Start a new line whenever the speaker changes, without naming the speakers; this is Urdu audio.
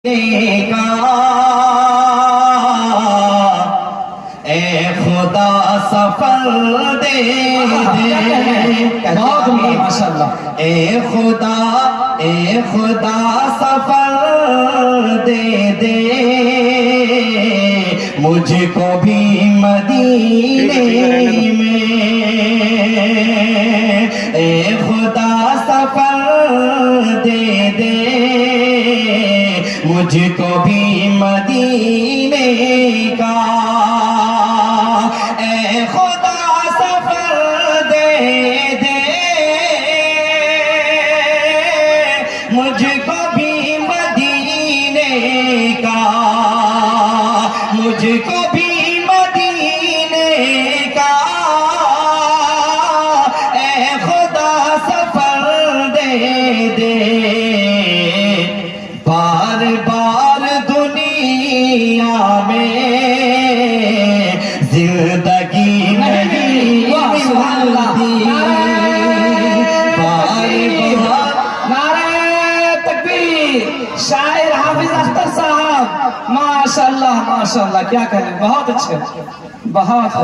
کا اے خدا سفر دے دے اے خدا سفر دے دے مجھ کو بھی مدینے میں اے خدا سفر دے دے مجھ کو بھی مدینے کا اے خدا سفر دے دے مجھ کو بھی مدینے کا مجھ کو بھی مدینے کا اے خدا سفر دے دے بار بار دنیا میں زندگی نہیں ملتی بار بار
نعرہ تکبیر شاعر حافظ اختر صاحب ماشاءاللہ ماشاءاللہ کیا کہیں بہت اچھے بہت